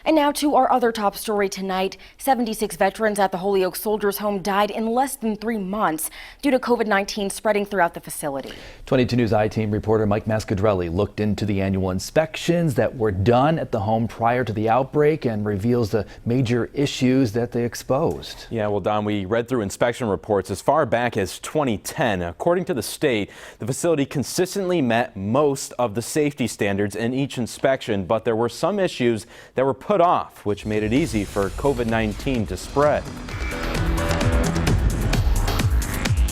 And now to our other top story tonight. 76 veterans at the Holyoke Soldiers Home died in less than 3 months due to COVID-19 spreading throughout the facility. 22 News I-Team reporter Mike Mascadrelli looked into the annual inspections that were done at the home prior to the outbreak and reveals the major issues that they exposed. Yeah, well, Don, we read through inspection reports as far back as 2010. According to the state, the facility consistently met most of the safety standards in each inspection, but there were some issues that were put off, which made it easy for COVID-19 to spread.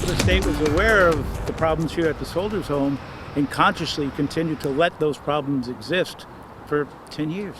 The state was aware of the problems here at the Soldiers Home and consciously continued to let those problems exist for 10 years.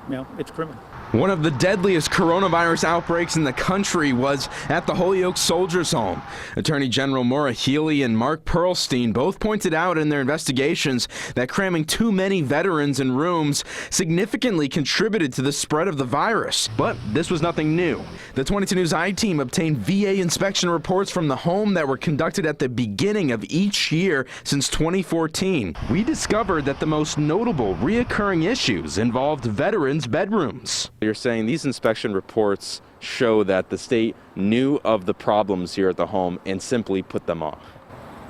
You know, it's criminal. One of the deadliest coronavirus outbreaks in the country was at the Holyoke Soldiers Home. Attorney General Maura Healey and Mark Pearlstein both pointed out in their investigations that cramming too many veterans in rooms significantly contributed to the spread of the virus. But this was nothing new. The 22 News I-Team obtained VA inspection reports from the home that were conducted at the beginning of each year since 2014. We discovered that the most notable reoccurring issues involved veterans' bedrooms. You're saying these inspection reports show that the state knew of the problems here at the home and simply put them off.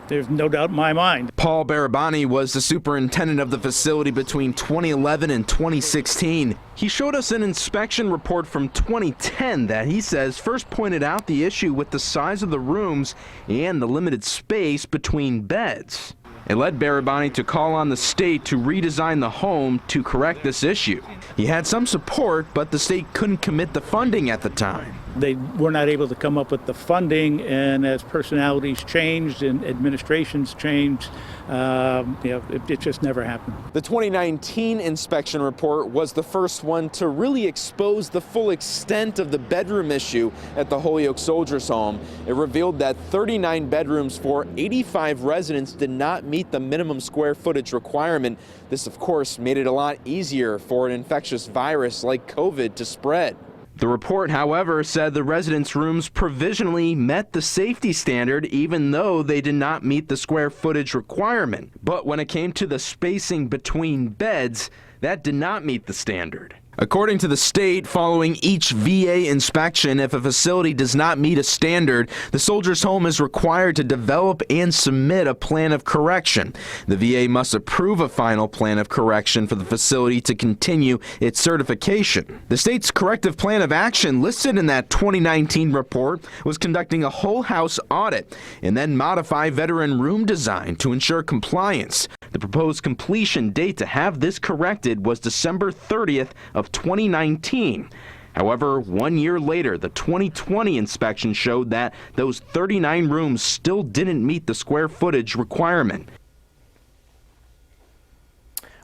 There's no doubt in my mind. Paul Barabani was the superintendent of the facility between 2011 and 2016. He showed us an inspection report from 2010 that he says first pointed out the issue with the size of the rooms and the limited space between beds. It led Barabani to call on the state to redesign the home to correct this issue. He had some support, but the state couldn't commit the funding at the time. They were not able to come up with the funding, and as personalities changed and administrations changed, it just never happened. The 2019 inspection report was the first one to really expose the full extent of the bedroom issue at the Holyoke Soldiers Home. It revealed that 39 bedrooms for 85 residents did not meet the minimum square footage requirement. This, of course, made it a lot easier for an infectious virus like COVID to spread. The report, however, said the residents' rooms provisionally met the safety standard even though they did not meet the square footage requirement. But when it came to the spacing between beds, that did not meet the standard. According to the state, following each VA inspection, if a facility does not meet a standard, the Soldiers Home is required to develop and submit a plan of correction. The VA must approve a final plan of correction for the facility to continue its certification. The state's corrective plan of action listed in that 2019 report was conducting a whole house audit and then modify veteran room design to ensure compliance. The proposed completion date to have this corrected was December 30th of 2019. However, 1 year later, the 2020 inspection showed that those 39 rooms still didn't meet the square footage requirement.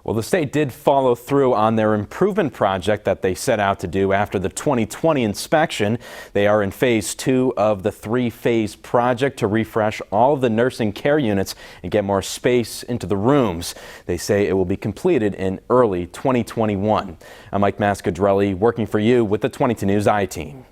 Well, the state did follow through on their improvement project that they set out to do after the 2020 inspection. They are in phase 2 of the 3-phase project to refresh all of the nursing care units and get more space into the rooms. They say it will be completed in early 2021. I'm Mike Mascadrelli, working for you with the 22 News I-Team.